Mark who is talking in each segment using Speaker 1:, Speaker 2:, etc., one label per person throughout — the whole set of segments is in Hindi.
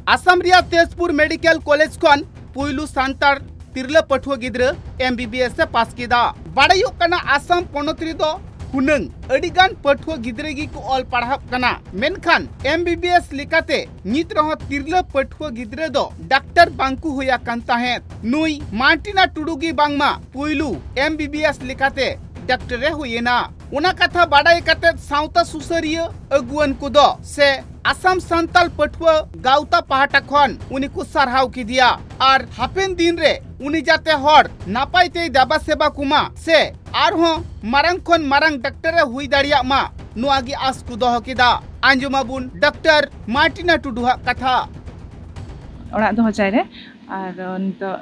Speaker 1: आसाम रिया तेजपुर मेडिकल कॉलेज खन पुइलु सांतार तिरला पठुआ गिद्रा MBBS से पास किदा बाड़ायो कना आसाम पोनोत रिदो हुनंग अडिगान पठुआ गिद्रा गी को ऑल पढ़ाब कना मेनखान MBBS लिकाते नित रहो तिरला पठुआ गिद्रा दो डॉक्टर बांकु हुया कांता है नुई मार्टिना टुडुगी बांगमा पुइलु MBBS लिकाते डॉक्टर हुएना उना कथा बाड़ाई कते साउता सुसरिया अगुवन कुदो से आसाम सांताल पठुआ गाउता पहाटा खन उनी को सरहाव की दिया और हापेन दिन रे उनी जाते हर नापाई ते दाबा सेवा कुमा से आर हो मारंग खन मारंग डॉक्टर हुई दाड़िया मा नुआगी आस को दोह किदा आंजुमाबुन डॉक्टर मार्टिना टुडुहा कथा
Speaker 2: ओरा दो हचाय रे और नितो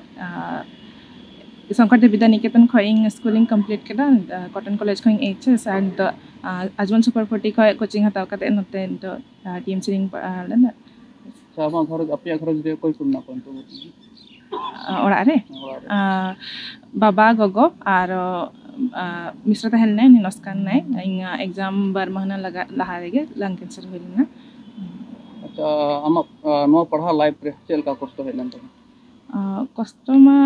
Speaker 2: शंकर विद्या निकेतन खइंग स्कूलिंग कंप्लीट केदा कॉटन कॉलेज खइंग HS एंड आजमन सुपर 40 खय कोचिंग हताव कते नते तो TMC रिंग लेना
Speaker 3: सामा घर अपने घर रे कोई सुनना कोन तो
Speaker 2: ओरा रे बाबा गगो और मिश्र तहल नै नस्कान नै इंग एग्जाम बार महीना लगा लहा रेगे लंग कैंसर होइना
Speaker 3: अच्छा हम नो पढ़ा लाइफ रे चेल का कष्ट हेलन तो
Speaker 2: कस्टमा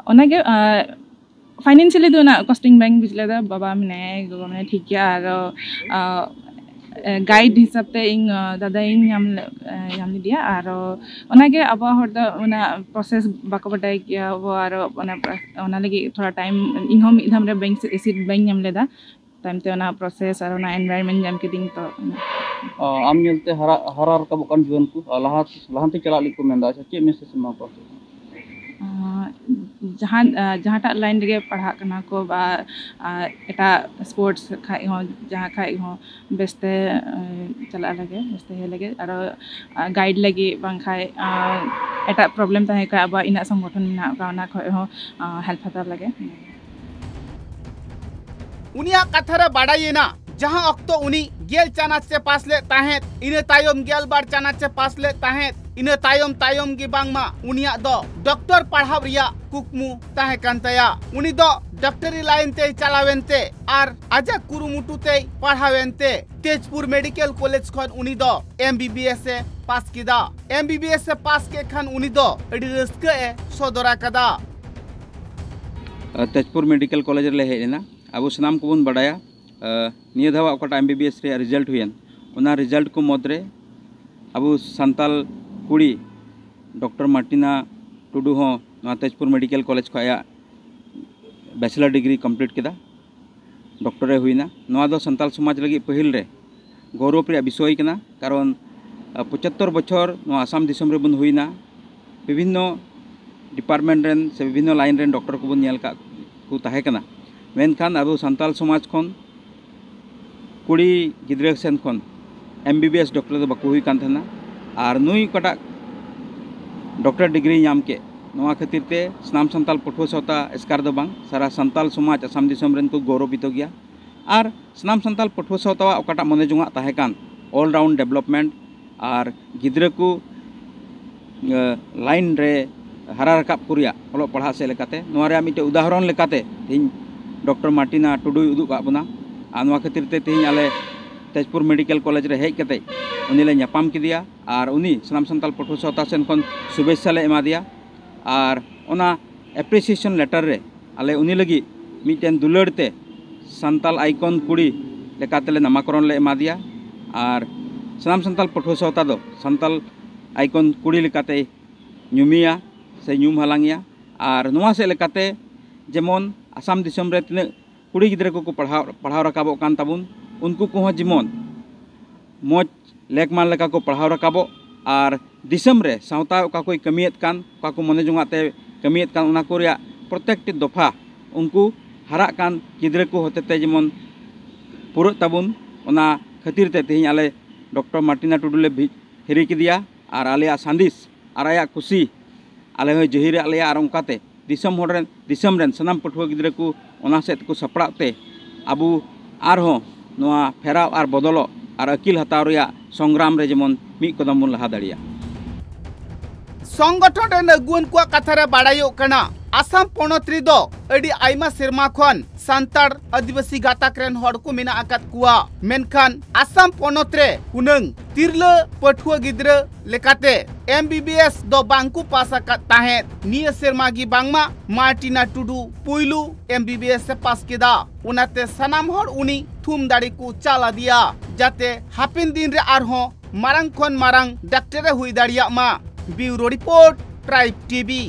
Speaker 2: ओनागे फाइनेंशियली दो ना कॉस्टिंग बैंक बिजले दा बाबा मने गगो मने ठीक यार गाइड हिसाब ते इंग दादा इंग याम दिया और ओनागे अब हरदा ओना प्रोसेस बाको बटाई किया वो और ओना लगी थोड़ा टाइम इंग हम इधम रे बैंक से एसिड बैंक याम लेदा टाइम ते ओना प्रोसेस और ओना एनवायरनमेंट जाम के दिन तो
Speaker 3: आम मिलते हरा का बकन जीवन को लहांती चला लिको मेंदा चे मैसेज मा को जहाँ टा लाइन रे पढ़ा कना को बा एटा स्पोर्ट्स खाई हो जहाँ खाई हो बेस्ते चला लगे बेस्ते हे लगे और गाइड लगे बांग खाई एटा प्रॉब्लम ताहे का बा इना संगठन ना काना खय हो हेल्प हता लगे
Speaker 1: उनिया कथारा बाड़ायेना जहां अक्तो उनी गेल चानाच से पास ले ताहेत इने तायम गेल बार चानाच से पास ले ताहेत इने तायम गी बांगमा उनिया दो डॉक्टर पढ़ाव रिया कुकमु ताहे कांतया उनी दो डॉक्टरी लाइन ते चलावेनते आर आजा कुरुमुटु ते पढ़ावेनते तेजपुर मेडिकल कॉलेज खन उनी दो MBBS से पास किदा MBBS से पास के खन उनी दो अडी रस्क ए सदरा कदा
Speaker 3: तेजपुर मेडिकल कॉलेज ले हेना अब सनाम को बन बड़ाया निया धावा ओकटा MBBS रे रिजल्ट हुयन ओना रिजल्ट को मदरे अब सांताल कुड़ी डॉक्टर मार्टिना टुडू हो तेजपुर मेडिकल कॉलेज खया बैचलर डिग्री कंप्लीट किदा डॉक्टर रे हुईना नवा दो सांताल समाज लगी पहिल रे गौरव रे विषय कना कारण 75 बछर नो आसाम दिसम रे बन हुईना विभिन्न डिपार्टमेंट रेन से विभिन्न लाइन रेन डॉक्टर को बन नेल का को ताहे कना मेनखान अब सांताल समाज खन कुड़ी गिद्रा सेन खन MBBS डॉक्टर दो बाको हुई कान थना और नुई कटा डॉक्टर डिग्री नाम के नवा खातिर ते स्नाम सांताल पठुआ सौता एस्कार दो बांग सारा सांताल समाज आसाम दिसम रेन को गौरवित गया और स्नाम सांताल पठुआ सौता ओकाटा मने जोंगा ताहे कान ऑल राउंड डेवलपमेंट और गिद्रा को लाइन रे हरा रकाब कुरिया ओलो पढ़ा से लेकाते नवा रे मिटे उदाहरण लेकाते तीन डॉक्टर मार्टिना टुडू उदुग का बना आनवा खातिर ते तीन आले तेजपुर मेडिकल कॉलेज रे हेज कते उनी ले न्यापाम किदिया और उनी सनाम सांताल पठुआ सौता सेन खन शुभेच्छा ले एमा दिया और ओना एप्रिसिएशन लेटर रे आले उनी लगी मिटेन दुलड़ ते सांताल आइकन कुड़ी लेकाते ले नामकरण ले एमा दिया और सनाम सांताल पठुआ सौता दो सांताल आइकन कुड़ी लेकाते ᱧᱩᱢᱤᱭᱟ से ᱧᱩᱢ हालांगिया और नोआ से लेकाते जेमन आसाम दिसम रे तिना कुड़ी गिद्रा को पढ़ाव रकाबो कान ताबुन उनको को जेमन मौज लेकमान लेका को पढ़ाव रकाबो और दिसम रे सावता का कोई कमियत कान का को मने जोंगाते कमियत कान उना को रिया प्रत्येकटी दफा उनको हरा कान गिद्रा को होतेते जेमन पुरो ताबुन उना खातिर ते तेही आले डॉक्टर मार्टिना टुडू ले हिरी किदिया और आलेया सांदिस और आया खुशी आले हो जहिर आले और उनकाते दिसम रेन सनाम पठुआ गिद्रा को ओना सेत को सपड़ाते आबू आर हो नोआ फेराव और बदलो और अकिल हताव रिया संग्राम रे जेमन मी कदम बन लहा दाड़िया
Speaker 1: संगठन रेन अगुवन को कथा रे बाड़ायो कना आसाम पोनोत रेदो अडी आइमा सेरमा खन सांतार आदिवासी गाताक रेन हड़ को मेना आकात कुआ मेनखान आसाम पोनोत रे हुनंग तिरला पठुआ गिद्रा लेकाते MBBS दो बांकु पास आकात ताहेत निया सेरमा गी बांगमा मार्टिना टुडू पुइलू MBBS से पास केदा उनाते सनाम हड़ उनी थुम दाड़ी को चाला दिया जाते हापिन दिन रे आरहो मारंग खन मारंग डॉक्टर हुई दाड़िया मा ब्यूरो रिपोर्ट ट्राइब TV।